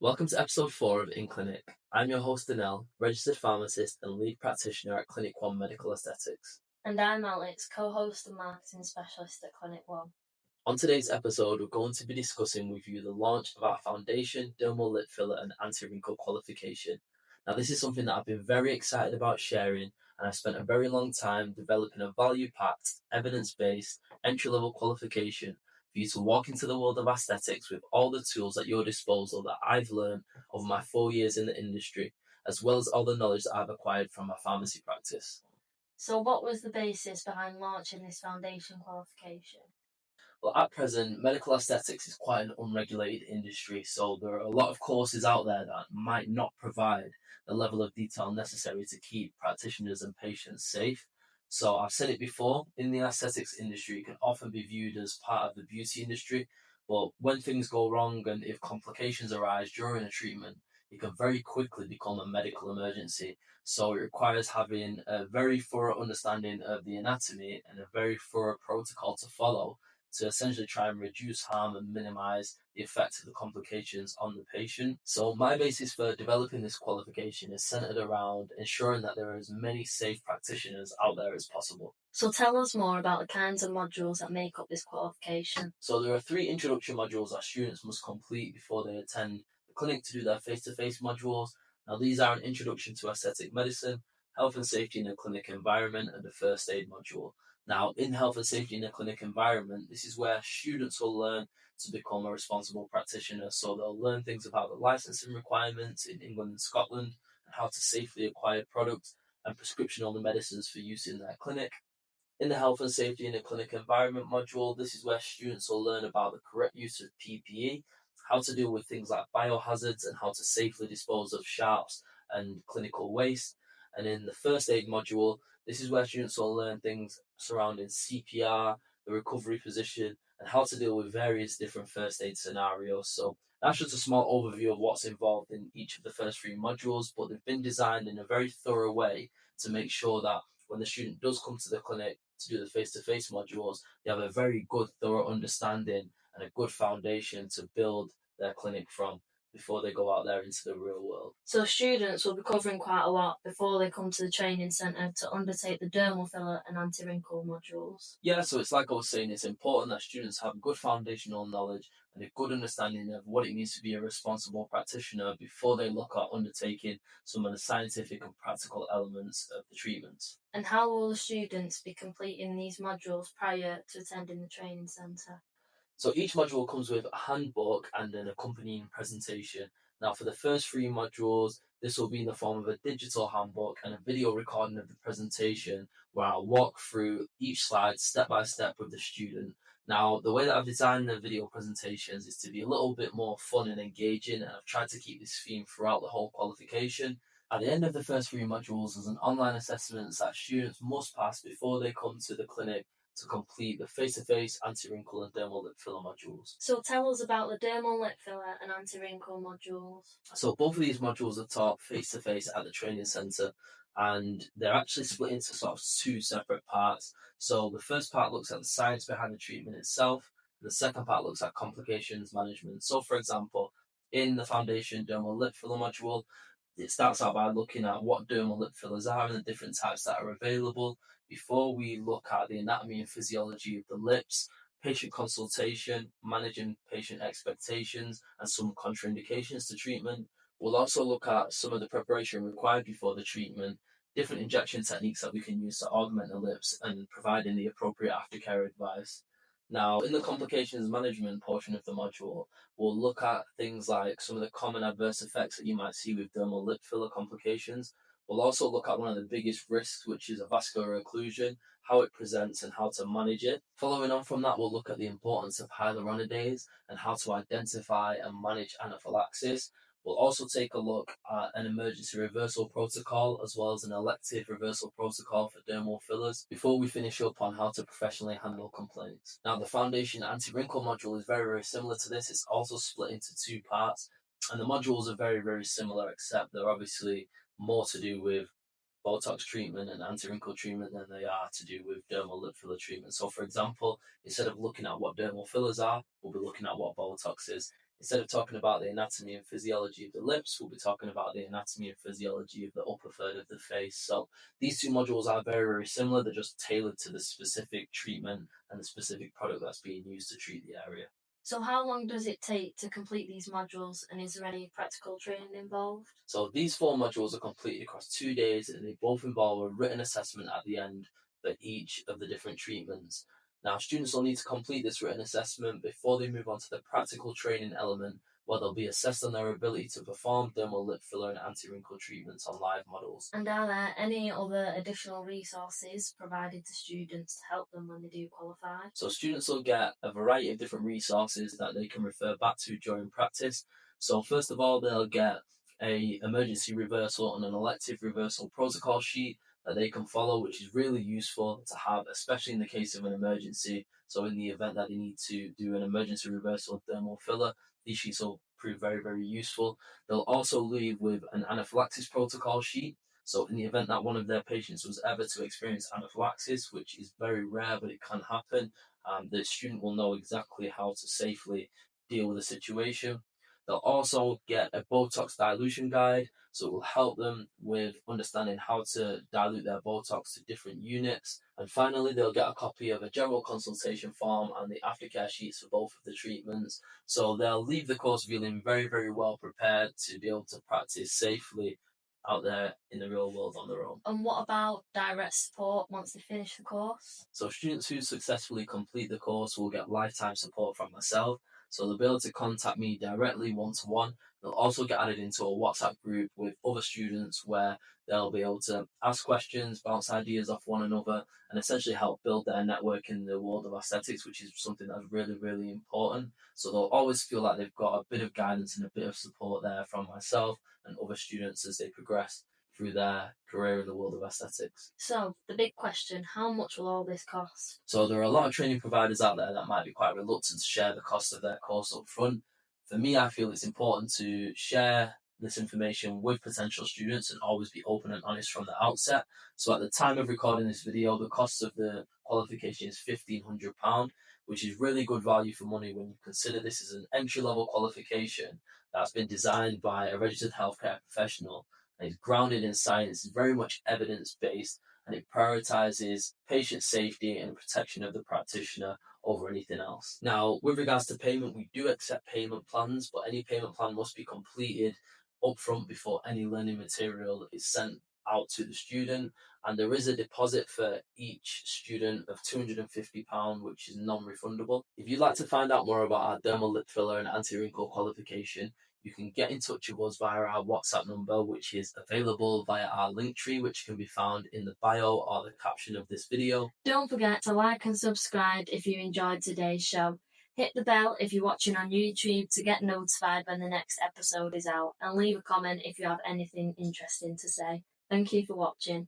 Welcome to episode 4 of In Clinic. I'm your host, Danelle, registered pharmacist and lead practitioner at Clinic 1 Medical Aesthetics. And I'm Alex, co-host and marketing specialist at Clinic 1. On today's episode, we're going to be discussing with you the launch of our foundation, dermal lip filler, and anti-wrinkle qualification. Now, this is something that I've been very excited about sharing, and I've spent a very long time developing a value-packed, evidence-based, entry-level qualification for you to walk into the world of aesthetics with all the tools at your disposal that I've learned over my 4 years in the industry, as well as all the knowledge that I've acquired from my pharmacy practice. So what was the basis behind launching this foundation qualification? Well, at present, medical aesthetics is quite an unregulated industry, so there are a lot of courses out there that might not provide the level of detail necessary to keep practitioners and patients safe. So I've said it before, in the aesthetics industry, it can often be viewed as part of the beauty industry, but when things go wrong and if complications arise during a treatment, it can very quickly become a medical emergency. So it requires having a very thorough understanding of the anatomy and a very thorough protocol to follow to essentially try and reduce harm and minimize the effect of the complications on the patient. So my basis for developing this qualification is centered around ensuring that there are as many safe practitioners out there as possible. So tell us more about the kinds of modules that make up this qualification. So there are 3 introduction modules that students must complete before they attend the clinic to do their face-to-face modules. Now these are an introduction to aesthetic medicine, health and safety in a clinic environment, and the first aid module. Now, in health and safety in a clinic environment, this is where students will learn to become a responsible practitioner. So they'll learn things about the licensing requirements in England and Scotland and how to safely acquire products and prescription-only medicines for use in their clinic. In the health and safety in a clinic environment module, this is where students will learn about the correct use of PPE, how to deal with things like biohazards, and how to safely dispose of sharps and clinical waste. And in the first aid module, this is where students will learn things surrounding CPR, the recovery position, and how to deal with various different first aid scenarios. So that's just a small overview of what's involved in each of the first 3 modules, but they've been designed in a very thorough way to make sure that when the student does come to the clinic to do the face-to-face modules, they have a very good, thorough understanding and a good foundation to build their clinic from before they go out there into the real world. So students will be covering quite a lot before they come to the training centre to undertake the dermal filler and anti-wrinkle modules. Yeah, so it's like I was saying, it's important that students have good foundational knowledge and a good understanding of what it means to be a responsible practitioner before they look at undertaking some of the scientific and practical elements of the treatments. And how will the students be completing these modules prior to attending the training centre? So each module comes with a handbook and an accompanying presentation. Now for the first 3 modules, this will be in the form of a digital handbook and a video recording of the presentation where I'll walk through each slide step by step with the student. Now, the way that I've designed the video presentations is to be a little bit more fun and engaging, and I've tried to keep this theme throughout the whole qualification. At the end of the first 3 modules, there's an online assessment that students must pass before they come to the clinic to complete the face-to-face, anti-wrinkle and dermal lip filler modules. So tell us about the dermal lip filler and anti-wrinkle modules. So both of these modules are taught face-to-face at the training centre, and they're actually split into sort of 2 separate parts. So the first part looks at the science behind the treatment itself, and the second part looks at complications management. So for example, in the foundation dermal lip filler module, it starts out by looking at what dermal lip fillers are and the different types that are available before we look at the anatomy and physiology of the lips, patient consultation, managing patient expectations, and some contraindications to treatment. We'll also look at some of the preparation required before the treatment, different injection techniques that we can use to augment the lips, and providing the appropriate aftercare advice. Now, in the complications management portion of the module, we'll look at things like some of the common adverse effects that you might see with dermal lip filler complications. We'll also look at one of the biggest risks, which is a vascular occlusion, how it presents and how to manage it. Following on from that, we'll look at the importance of hyaluronidase and how to identify and manage anaphylaxis. We'll also take a look at an emergency reversal protocol as well as an elective reversal protocol for dermal fillers before we finish up on how to professionally handle complaints. Now, the foundation anti-wrinkle module is very, very similar to this. It's also split into 2 parts, and the modules are very, very similar, except they're obviously more to do with Botox treatment and anti-wrinkle treatment than they are to do with dermal lip filler treatment. So, for example, instead of looking at what dermal fillers are, we'll be looking at what Botox is. Instead of talking about the anatomy and physiology of the lips, we'll be talking about the anatomy and physiology of the upper third of the face. So these two modules are very, very similar. They're just tailored to the specific treatment and the specific product that's being used to treat the area. So how long does it take to complete these modules, and is there any practical training involved? So these 4 modules are completed across 2 days, and they both involve a written assessment at the end for each of the different treatments. Now, students will need to complete this written assessment before they move on to the practical training element, where they'll be assessed on their ability to perform dermal lip filler and anti-wrinkle treatments on live models. And are there any other additional resources provided to students to help them when they do qualify? So students will get a variety of different resources that they can refer back to during practice. So first of all, they'll get a emergency reversal and an elective reversal protocol sheet that they can follow, which is really useful to have, especially in the case of an emergency. So in the event that they need to do an emergency reversal of dermal filler, these sheets will prove very, very useful. They'll also leave with an anaphylaxis protocol sheet. So in the event that one of their patients was ever to experience anaphylaxis, which is very rare, but it can happen, the student will know exactly how to safely deal with the situation. They'll also get a Botox dilution guide, so it will help them with understanding how to dilute their Botox to different units. And finally, they'll get a copy of a general consultation form and the aftercare sheets for both of the treatments. So they'll leave the course feeling very, very well prepared to be able to practice safely out there in the real world on their own. And what about direct support once they finish the course? So students who successfully complete the course will get lifetime support from myself. So they'll be able to contact me directly one-to-one. They'll also get added into a WhatsApp group with other students where they'll be able to ask questions, bounce ideas off one another, and essentially help build their network in the world of aesthetics, which is something that's really, really important. So they'll always feel like they've got a bit of guidance and a bit of support there from myself and other students as they progress through their career in the world of aesthetics. So, the big question, how much will all this cost? So there are a lot of training providers out there that might be quite reluctant to share the cost of their course up front. For me, I feel it's important to share this information with potential students and always be open and honest from the outset. So at the time of recording this video, the cost of the qualification is £1,500, which is really good value for money when you consider this is an entry-level qualification that's been designed by a registered healthcare professional and is grounded in science, very much evidence-based, and it prioritizes patient safety and protection of the practitioner over anything else. Now, with regards to payment, we do accept payment plans, but any payment plan must be completed upfront before any learning material is sent out to the student. And there is a deposit for each student of £250, which is non-refundable. If you'd like to find out more about our dermal lip filler and anti-wrinkle qualification, you can get in touch with us via our WhatsApp number, which is available via our link tree, which can be found in the bio or the caption of this video. Don't forget to like and subscribe if you enjoyed today's show. Hit the bell if you're watching on YouTube to get notified when the next episode is out, and leave a comment if you have anything interesting to say. Thank you for watching.